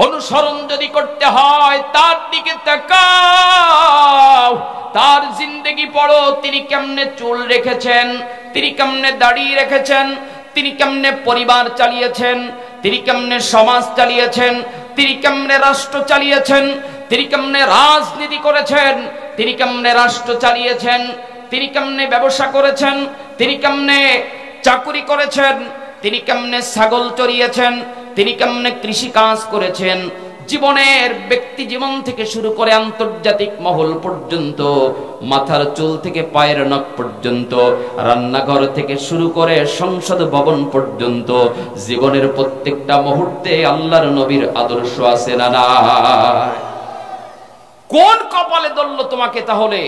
অনুসরণ যদি করতে হয় তার দিকে তাকাও, তার জিন্দেগি পড়ো। তিনি কেমনে চুল রেখেছেন, তিনি কেমনে দাড়ি রেখেছেন, তিনি কেমনে পরিবার চালিয়েছেন, তিনি কেমনে সমাজ চালিয়েছেন, তিনি কেমনে রাষ্ট্র চালিয়েছেন, তিনি কেমনে রাজনীতি করেছেন, তিনি কেমনে রাষ্ট্র চালিয়েছেন, তিনি কেমনে ব্যবসা করেছেন, তিনি কেমনে চাকুরি করেছেন, তিনি কেমনে ছাগল চড়িয়েছেন, তিনি কেমনে কৃষি কাজ করেছেন। জীবনের ব্যক্তি জীবন থেকে শুরু করে আন্তর্জাতিক মহল পর্যন্ত, মাথার চুল থেকে পায়ের নখ পর্যন্ত, রান্নাঘর থেকে শুরু করে সংসদ ভবন পর্যন্ত জীবনের প্রত্যেকটা মুহূর্তে আল্লাহর নবীর আদর্শ আছে না নাই? কোন কপালে দলল তোমাকে তাহলে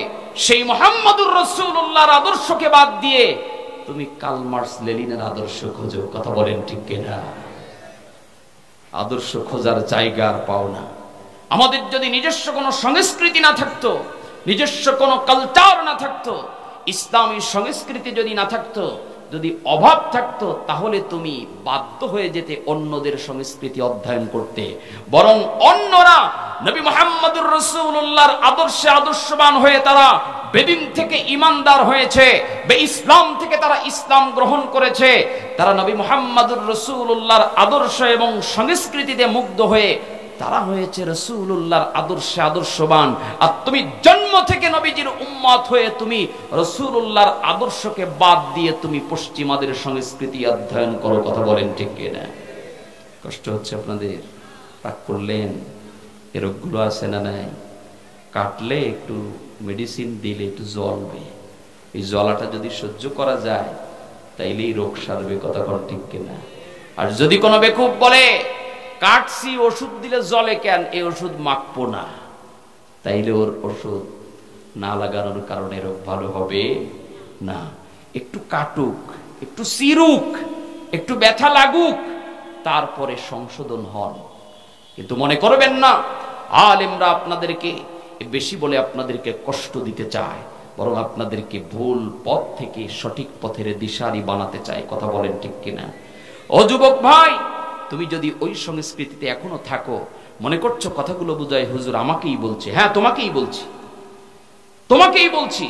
সেই মুহাম্মদুর রাসূলুল্লাহর আদর্শকে বাদ দিয়ে তুমি কার্ল মার্কস লেনিনের আদর্শ খোঁজো? কথা বলেন ঠিক কিনা? আদর্শ খোঁজার জায়গা আর পাও না। আমাদের যদি নিজস্ব কোনো সংস্কৃতি না থাকতো, নিজস্ব কোনো কালচার না থাকতো, ইসলামী সংস্কৃতি যদি না থাকতো, যদি অভাব থাকতো, তাহলে তুমি বাধ্য হয়ে যেতে অন্যদের সংস্কৃতি অধ্যয়ন করতে। বরং অন্যরা নবী মুহাম্মদুর রাসূলুল্লাহর আদর্শে আদর্শবান হয়ে তারা বেদিন থেকে ঈমানদার হয়েছে, ইসলাম থেকে তারা ইসলাম গ্রহণ করেছে। তারা নবী মুহাম্মদুর রাসূলুল্লাহর আদর্শ এবং সংস্কৃতিতে মুগ্ধ হয়ে তারা হয়েছে রাসূলুল্লাহর আদর্শে আদর্শবান। আর তুমি জন্ম থেকে নবীজির উম্মত হয়ে তুমি রাসূলুল্লাহর আদর্শকে বাদ দিয়ে তুমি পশ্চিমাদের সংস্কৃতি অধ্যয়ন করো। কথা বলেন ঠিক কিনা? কষ্ট হচ্ছে আপনাদের? রাগ করলেন? এই রোগগুলো আছে না নাই? কাটলে একটু মেডিসিন দিলে একটু জ্বলবে, এই জ্বলাটা যদি সহ্য করা যায় তাইলেই রোগ সারবে। কথা বল ঠিক কিনা? আর যদি কোনো বেকুব বলে কাটছি, ওষুধ দিলে জ্বলে কেন, এই ওষুধ মাখবো না, তাইলে ওর ওষুধ না লাগানোর কারণে রোগ ভালো হবে না। একটু কাটুক, একটু চিরুক, একটু ব্যথা লাগুক, তারপরে সংশোধন হন। কিন্তু মনে করবেন না আলেমরা আপনাদেরকে বেশি বলে আপনাদেরকে কষ্ট দিতে চায়, বরং আপনাদেরকে ভুল পথ থেকে সঠিক পথের দিশারি বানাতে চায়। কথা বলেন ঠিক কিনা? ও যুবক ভাই, তুমি যদি ওই সংস্কৃতিতে এখনো থাকো, মনে করছো কথাগুলো বুঝায় হুজুর আমাকেই বলছে, হ্যাঁ তোমাকেই বলছি, তোমাকেই বলছি,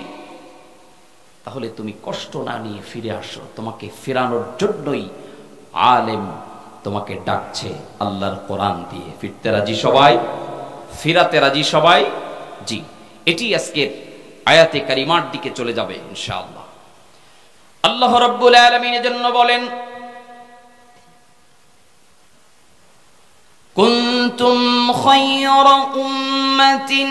তাহলে তুমি কষ্ট না নিয়ে ফিরে আসো। তোমাকে ফেরানোর জন্যই আলেম তোমাকে ডাকছে আল্লাহর কোরআন দিয়ে। ফিরতে রাজি সবাই? ফিরাতে রাজি সবাই? জি, এটি আজকের আয়াতে কারিমার দিকে চলে যাবে ইনশাআল্লাহ। আল্লাহ রাব্বুল আলামিন এজন্য বলেন, কুনতুম খায়রা উম্মাতিন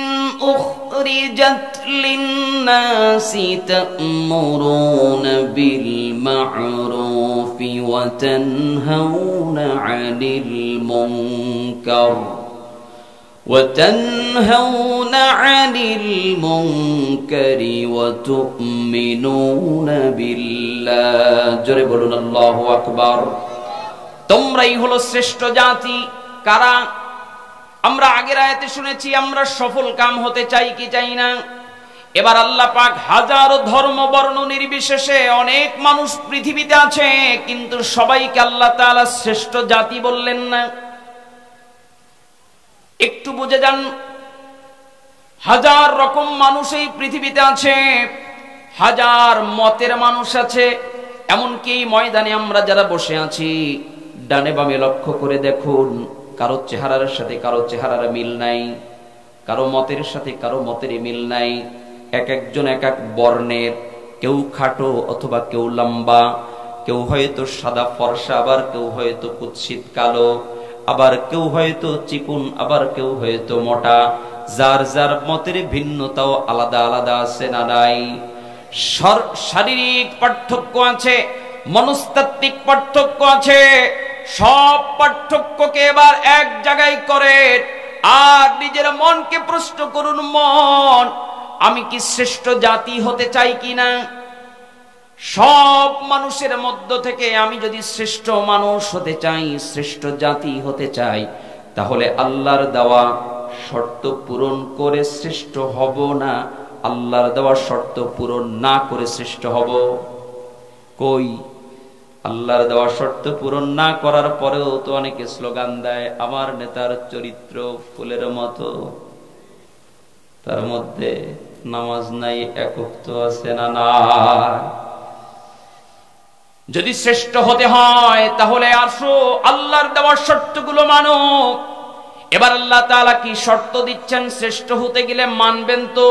উখরিজাত লিন-নাসি তা'মুরুনা বিল মা'রুফি ওয়া তানহাউনা 'আনিল মুনকার وتنهون عن المنكر وتؤمنون بالله জোরে বলুন আল্লাহু আকবার। তোমরাই হলো শ্রেষ্ঠ জাতি। কারা? আমরা আগের আয়াতে শুনেছি আমরা সফল কাম হতে চাই কি চাই না। এবার আল্লাহ পাক হাজারো ধর্ম বর্ণ নির্বিশেষে অনেক মানুষ পৃথিবীতে আছে, কিন্তু সবাইকে আল্লাহ তাআলা শ্রেষ্ঠ জাতি বললেন না। একটু বুঝে যান, হাজার রকম মানুষ এই পৃথিবীতে আছে, হাজার মতের মানুষ আছে। এমনকি এই ময়দানে আমরা যারা বসে আছি, ডানে বামে লক্ষ্য করে দেখুন, কারো চেহারার সাথে কারো চেহারার মিল নাই, কারো মতের সাথে কারো মতের মিল নাই। এক একজন এক এক বর্ণের, কেউ খাটো অথবা কেউ লম্বা, কেউ হয়তো সাদা ফর্সা, আবার কেউ হয়তো কুৎসিত কালো, আবার কেউ হয়তো চিকুন, আবার কেউ হয়তো মোটা। যার যার মতের ভিন্নতাও আলাদা আলাদা আছে না নাই? শারীরিক পার্থক্য আছে, মনস্তাত্ত্বিক পার্থক্য আছে। সব পার্থক্যকে এবার এক জায়গায় করে আর নিজের মনকে প্রশ্ন করুন, মন, আমি কি শ্রেষ্ঠ জাতি হতে চাই কিনা? সব মানুষের মধ্য থেকে আমি যদি শ্রেষ্ঠ মানুষ হতে চাই, শ্রেষ্ঠ জাতি হতে চাই, তাহলে আল্লাহর দেওয়া শর্ত পূরণ করে শ্রেষ্ঠ হব না আল্লাহর দেওয়া শর্ত পূরণ না করে শ্রেষ্ঠ হব? কই আল্লাহর দেওয়া শর্ত পূরণ না করার পরেও তো অনেকে স্লোগান দেয়, আমার নেতার চরিত্র ফুলের মতো, তার মধ্যে নামাজ নাই, একক আছে না না। যদি শ্রেষ্ঠ হতে হয় তাহলে আসো আল্লাহর দেওয়া শর্তগুলো মানো। এবার আল্লাহ তাআলা কি শর্ত দিচ্ছেন? শ্রেষ্ঠ হতে গেলে মানবেন তো,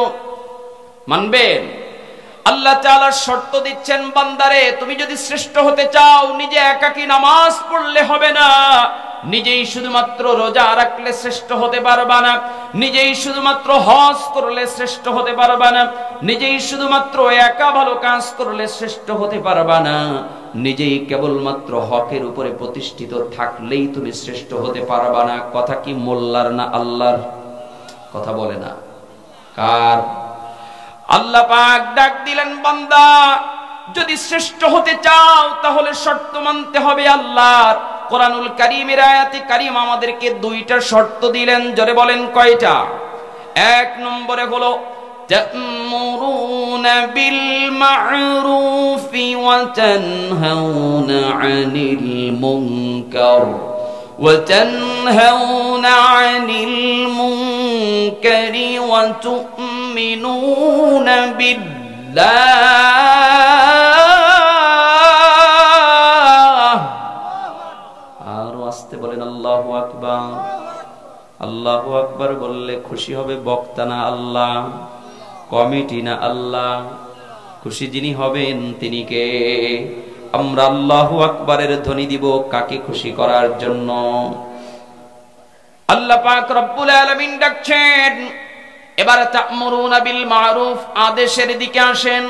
মানবেন? আল্লাহ তাআলা শর্ত দিচ্ছেন, বান্দারে তুমি যদি শ্রেষ্ঠ হতে চাও, নিজে একাকী নামাজ পড়লে হবে না, নিজেই শুধুমাত্র রোজা রাখলে শ্রেষ্ঠ হতে পারবা না, নিজেই শুধুমাত্র হজ করলে শ্রেষ্ঠ হতে পারবা না, নিজেই শুধুমাত্র একা ভালো কাজ করলে শ্রেষ্ঠ হতে পারবা না, নিজেই কেবলমাত্র হকের উপরে প্রতিষ্ঠিত থাকলেই তুমি শ্রেষ্ঠ হতে পারবা না। কথা কি মোল্লার না আল্লাহর? কথা বলে না, কার? আল্লাহ পাক ডাক দিলেন, বান্দা যদি শ্রেষ্ঠ হতে চাও তাহলে শর্ত মানতে হবে আল্লাহর। কোরআনুল কারীমের আয়াতে কারীম আমাদেরকে দুইটা শর্ত দিলেন, জোরে বলেন কয়টা? এক নম্বরে হলো তা'মুরুনা বিল মা'রুফি ওয়া তানহাউনা আনিল মুনকার ওয়া তানহাউনা আনিল মুনকারি ওয়া তু'মিনুনা বিল্লাহ। আর আস্তে বলেন আল্লাহু আকবার। আল্লাহু আকবার বললে খুশি হবে বক্তা না আল্লাহ, কমিটি না আল্লাহ? খুশি যিনি হবেন তিনি কে? আমরা আল্লাহু আকবারের ধ্বনি দিব কাকে খুশি করার জন্য? আল্লাহ পাক রব্বুল আলামিন ডাকছেন। এবার তা'মুরুনা বিল মা'রুফ, আদেশের দিকে আসেন।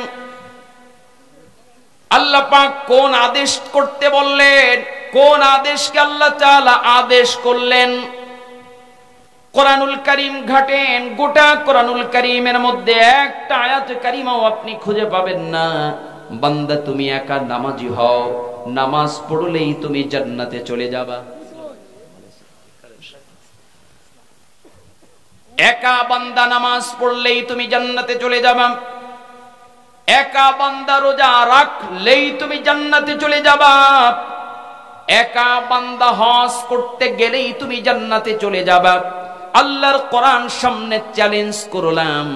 আল্লাহ পাক কোন আদেশ করতে বললেন? কোন আদেশকে আল্লাহ তাআলা আদেশ করলেন? কোরআনুল কারীম ঘাটেন, গোটা কোরআনুল কারীমের মধ্যে একটা আয়াত কারিমাও আপনি খুঁজে পাবেন না, বান্দা তুমি একা নামাজি হও, নামাজ পড়লেই তুমি জান্নাতে চলে যাবা। একা বান্দা নামাজ পড়লেই তুমি জান্নাতে চলে যাবা। একা বান্দা রোজা রাখলেই তুমি জান্নাতে চলে যাবা। একা বান্দা হজ করতে গেলেই তুমি জান্নাতে চলে যাবা। আল্লাহর কোরআন সামনে চ্যালেঞ্জ করলাম,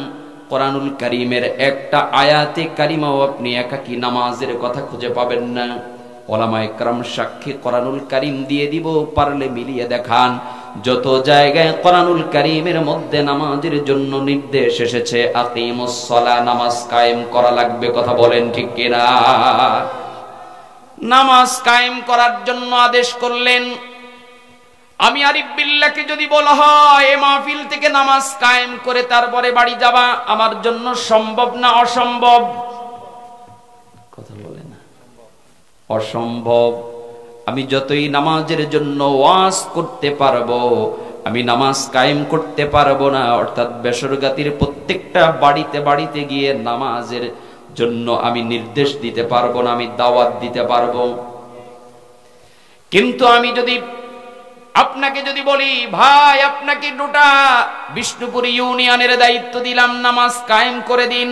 কোরআনুল কারীমের একটা আয়াতে কারিমাও আপনি একাকী নামাজের কথা খুঁজে পাবেন না। ওলামায়ে কেরাম সাক্ষী কোরআনুল কারীম দিয়ে দিব, পারলে মিলিয়ে দেখান যত জায়গায় কোরআনুল কারীমের মধ্যে নামাজের জন্য নির্দেশ এসেছে আকিমুস সালাহ, নামাজ কায়েম করা লাগবে। কথা বলেন ঠিক কিনা? নামাজ কায়েম করার জন্য আদেশ করলেন। আমি আরিফ বিল্লাহকে যদি বলা হয় এই মাহফিল থেকে নামাজ কায়েম করে তারপরে বাড়ি যাবা, আমার জন্য সম্ভব না অসম্ভব? কথা বলে না, অসম্ভব। আমি যতই নামাজের জন্য ওয়াজ করতে পারবো, আমি নামাজ কায়েম করতে পারবো না। অর্থাৎ বেসরকাতির প্রত্যেকটা বাড়িতে বাড়িতে গিয়ে নামাজের জন্য আমি নির্দেশ দিতে পারবো না, আমি দাওয়াত দিতে পারবো। কিন্তু আমি যদি আপনাকে যদি বলি, ভাই আপনাকে গোটা বিষ্ণুপুর ইউনিয়নের দায়িত্ব দিলাম, নামাজ কায়েম করে দিন,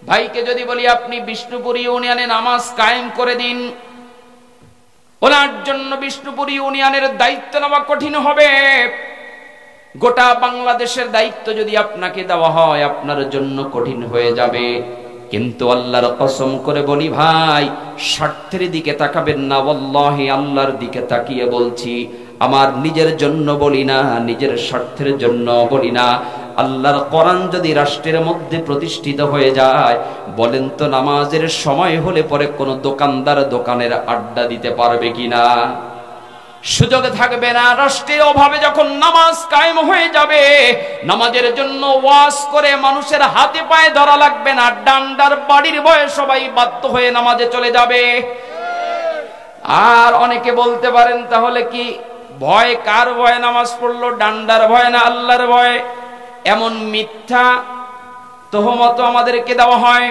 ভাইকে যদি বলি আপনি বিষ্ণুপুর ইউনিয়নে নামাজ কায়েম করে দিন, ওনার জন্য বিষ্ণুপুর ইউনিয়নের দায়িত্ব নেওয়া কঠিন হবে। গোটা বাংলাদেশের দায়িত্ব যদি আপনাকে দেওয়া হয়, আপনার জন্য কঠিন হয়ে যাবে। কিন্তু আল্লাহর কসম করে বলি ভাই, স্বার্থের দিকে তাকাবেন না, ওয়াল্লাহি আল্লাহর দিকে তাকিয়ে বলছি। আমার নিজের জন্য বলি না, নিজের স্বার্থের জন্য বলি না। আল্লাহর কোরআন যদি রাষ্ট্রের মধ্যে প্রতিষ্ঠিত হয়ে যায়, বলেন তো নামাজের সময় হলে পরে কোন দোকানদার দোকানের আড্ডা দিতে পারবে কিনা? সুযোগ থাকবে না। রাষ্ট্রের অভাবে যখন নামাজ কায়েম হয়ে যাবে, নামাজের জন্য ওয়াজ করে মানুষের হাতে পায়ে ধরা লাগবে না, ডান্ডার বাড়ির ভয়ে সবাই বাধ্য হয়ে নামাজে চলে যাবে। আর অনেকে বলতে পারেন, তাহলে কি ভয় কার ভয়ে নামাজ পড়লো? ডান্ডার ভয় না আল্লাহর ভয়? এমন মিথ্যা তোহমত আমাদেরকে দেওয়া হয়।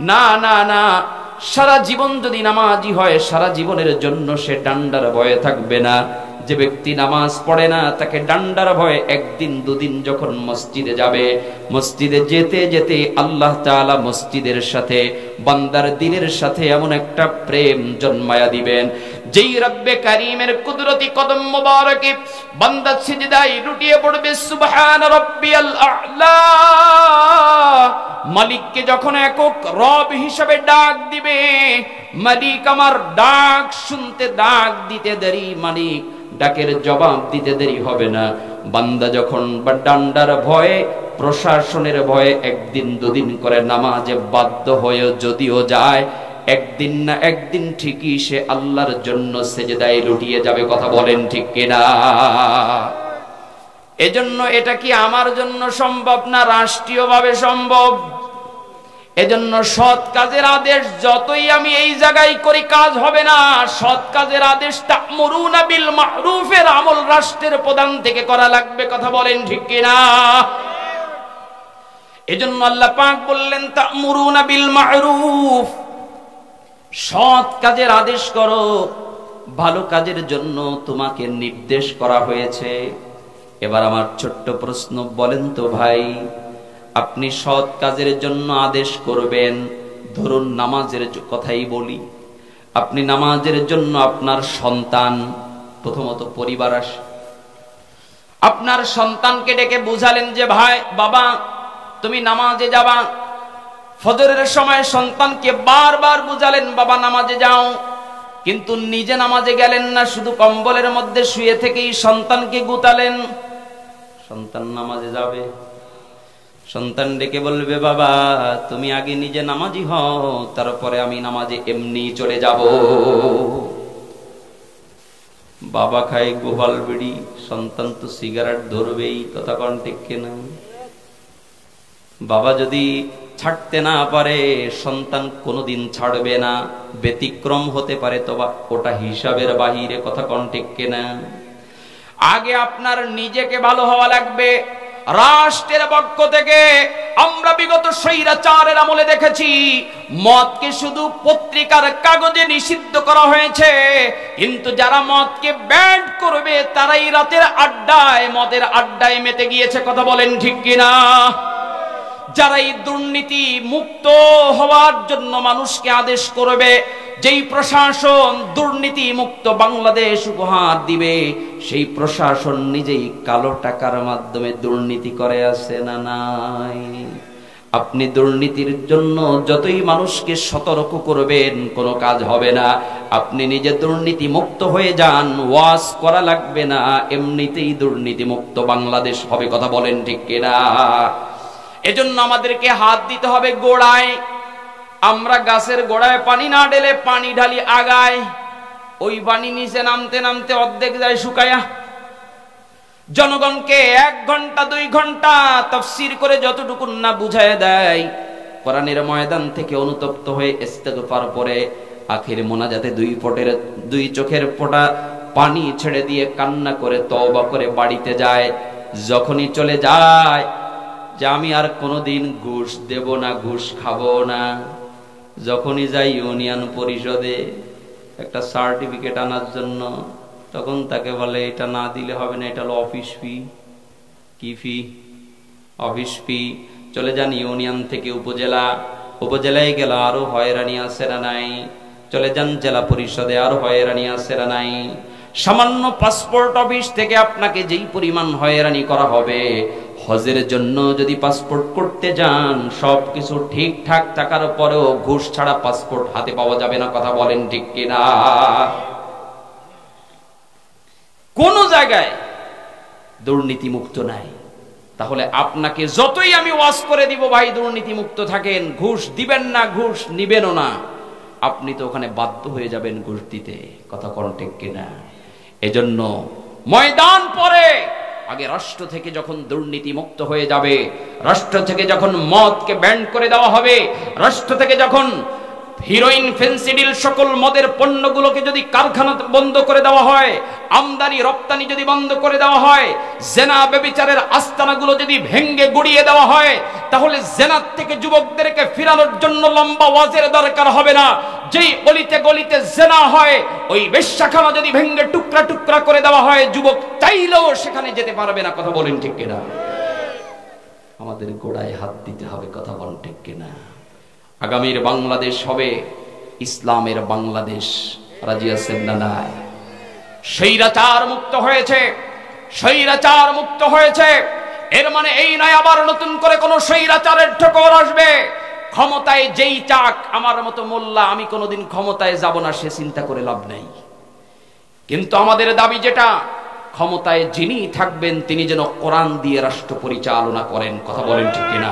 না না না, সারা জীবন যদি নামাজি হয়, সারা জীবনের জন্য সে ডান্ডার ভয়ে থাকবে না। যে ব্যক্তি নামাজ পড়ে না তাকে ডান্ডার ভয়ে একদিন দুদিন যখন মসজিদে যাবে, মসজিদে যেতে যেতে আল্লাহ তাআলা মসজিদের সাথে বান্দার দিলের সাথে এমন একটা প্রেম জন্মায়া দিবেন, যেই রব্বে কারীমের কুদরতি কদম মোবারকে বান্দা সিজদায় লুটিয়ে পড়বে সুবহান রাব্বিয়াল আ'লা। মালিককে যখন একক রব হিসেবে ডাক দিবে, মালিক আমার ডাক শুনতে ডাক দিতে দেরি, মালিক ডাকের জবাব দিতে দেরি হবে না। বান্দা যখন ডান্ডার ভয়ে প্রশাসনের ভয়ে একদিন দুদিন করে নামাজে বাধ্য হয়ে যদিও যায়, একদিন না একদিন ঠিকই সে আল্লাহর জন্য সেজদায় লুটিয়ে যাবে। কথা বলেন ঠিক কিনা? এজন্য এটা কি আমার জন্য সম্ভব না রাষ্ট্রীয়ভাবে সম্ভব? এজন্য সৎ কাজের আদেশ যতই আমি এই জায়গায় করি কাজ হবে না। সৎ কাজের আদেশ তা'মুরুনা বিল মা'রুফের আমল রাষ্ট্রের প্রধান থেকে করা লাগবে। কথা বলেন ঠিক কিনা? এজন্য আল্লাহ পাক বললেন তা'মুরুনা বিল মা'রুফ, সৎ কাজের আদেশ করো, ভালো কাজের জন্য তোমাকে নির্দেশ করা হয়েছে। এবার আমার ছোট্ট প্রশ্ন, বলেন তো ভাই, আপনি সৎ কাজের জন্য আদেশ করবেন, ধরুন নামাজের কথাই বলি, আপনি নামাজের জন্য আপনার সন্তান, প্রথমত পরিবার আসে, আপনার সন্তানকে ডেকে বুঝালেন যে ভাই বাবা তুমি নামাজে যাবা। ফজরের সময় সন্তানকে বারবার বুঝালেন বাবা নামাজে যাও, কিন্তু নিজে নামাজে গেলেন না, শুধু কম্বলের মধ্যে শুয়ে থেকেই সন্তানকে গুতালেন। সন্তান নামাজে যাবে, সন্তান ডেকে বলবে বাবা তুমি আগে নিজে নামাজি হও, তারপরে আমি নামাজে এমনি চলে যাব। বাবা খায় গোপাল বিড়ি, সন্তান তো সিগারেট ধরবেই। কথা কোন ঠিক কিনা? বাবা যদি ছাড়তে না পারে সন্তান কোনোদিন ছাড়বে না, ব্যতিক্রম হতে পারে তবে ওটা হিসাবের বাহিরে। কথা কোন ঠিক কিনা? আগে আপনার নিজেকে ভালো হওয়া লাগবে। রাষ্ট্রের পক্ষ থেকে আমরা বিগত স্বৈরাচারের আমলে দেখেছি মদকে শুধু পত্রিকার কাগজে নিষিদ্ধ করা হয়েছে, কিন্তু যারা মদকে ব্যান করবে তারাই রাতের আড্ডায় মদের আড্ডায় মেতে গিয়েছে। কথা বলেন ঠিক কিনা? যারা এই দুর্নীতি মুক্ত হওয়ার জন্য মানুষকে আদেশ করবে, যেই প্রশাসন দুর্নীতি মুক্ত বাংলাদেশ উপহার দিবে, সেই প্রশাসন নিজেই কালো টাকার মাধ্যমে দুর্নীতি করে আছে না নাই? আপনি দুর্নীতির জন্য যতই মানুষকে সতর্ক করবেন কোনো কাজ হবে না। আপনি নিজে দুর্নীতি মুক্ত হয়ে যান, ওয়াজ করা লাগবে না, এমনিতেই দুর্নীতি মুক্ত বাংলাদেশ হবে। কথা বলেন ঠিক কিনা? এজন্য আমাদেরকে হাত দিতে হবে গোড়ায়। আমরা গাছের গোড়ায় পানি না ঢেলে পানি ঢালি আগায়, ওই পানি নিচে নামতে নামতে অর্ধেক যায় শুকায়া। জনগণকে 1 ঘন্টা 2 ঘন্টা তাফসীর করে যতটুকু না বুঝায় দেয়, কোরআনের ময়দান থেকে অনুতপ্ত হয়ে ইস্তেগফার পরে আখির মোনাজাতে 2 চোখের ফোঁটা পানি ছেড়ে দিয়ে কান্না করে তওবা করে বাড়িতে যায়। যখনই চলে যায় যে আমি আর কোনোদিন ঘুষ দেব না, ঘুষ খাবো না, যখনই যাই ইউনিয়ন পরিষদে একটা সার্টিফিকেট আনার জন্য, তখন তাকে বলে এটা না দিলে হবে না, এটা হলো অফিস ফি। কি ফি? অফিস ফি। চলে যান ইউনিয়ন থেকে উপজেলায় গেল, আরো হয়রানি আছে না নাই? চলে যান জেলা পরিষদে, আরো হয়রানি আছে না নাই? সামান্য পাসপোর্ট অফিস থেকে আপনাকে যেই পরিমাণ হয়রানি করা হবে, হজের জন্য যদি পাসপোর্ট করতে যান সবকিছু ঠিকঠাক থাকার পরেও ঘুষ ছাড়া পাসপোর্ট হাতে পাওয়া যাবে না। কথা বলেন ঠিক কিনা? কোন জায়গায় দুর্নীতি মুক্ত নাই। তাহলে আপনাকে যতই আমি ওয়াজ করে দিব ভাই দুর্নীতি মুক্ত থাকেন, ঘুষ দিবেন না, ঘুষ নিবেনও না, আপনি তো ওখানে বাধ্য হয়ে যাবেন ঘুষ দিতে। কথা কোন ঠিক কিনা? এজন্য ময়দান পরে আগে রাষ্ট্র থেকে যখন দুর্নীতি মুক্ত হয়ে যাবে, রাষ্ট্র থেকে যখন মদকে ব্যান করে দেওয়া হবে, রাষ্ট্র থেকে যখন হিরোইন ফেন্সিডিল সকল মদের পণ্যগুলোকে যদি কারখানা বন্ধ করে দেওয়া হয়, আমদানি রপ্তানি যদি বন্ধ করে দেওয়া হয়, জেনা ব্যভিচারের আস্তানাগুলো যদি ভেঙ্গে গুড়িয়ে দেওয়া হয়, তাহলে জেনার থেকে যুবকদেরকে ফিরানোর জন্য লম্বা ওয়াজের দরকার হবে না। যেই গলিতে গলিতে জেনা হয়, ওই বেশ্যাখানা যদি ভেঙে টুকরা টুকরা করে দেওয়া হয়, যুবক চাইলেও সেখানে যেতে পারবে না। কথা বলেন ঠিক কিনা? আমাদের গোড়ায় হাত দিতে হবে। কথা বলেন ঠিক কিনা? আগামীর বাংলাদেশ হবে ইসলামের বাংলাদেশ। রাজি আছেন না? নাই? স্বৈরাচার মুক্ত হয়েছে, স্বৈরাচার মুক্ত হয়েছে। এর মানে এই নয় আবার নতুন করে কোন স্বৈরাচারের ঠোকর আসবে। ক্ষমতায় যেই চাক, আমার মতো মোল্লা আমি কোনোদিন ক্ষমতায় যাব না, সে চিন্তা করে লাভ নেই। কিন্তু আমাদের দাবি যেটা, ক্ষমতায় যিনি থাকবেন তিনি যেন কোরআন দিয়ে রাষ্ট্র পরিচালনা করেন। কথা বলেন ঠিক কিনা?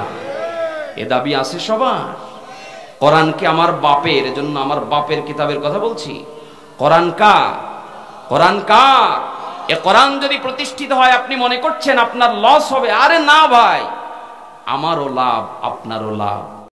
এ দাবি আছে সবার। কোরআন কি আমার বাপের? এজন্য আমার বাপের কিতাবের কথা বলছি। কোরআন কার? কোরআন কার? এ কোরআন যদি প্রতিষ্ঠিত হয় আপনি মনে করছেন আপনার লস হবে? আরে না ভাই, আমারও লাভ আপনারও লাভ।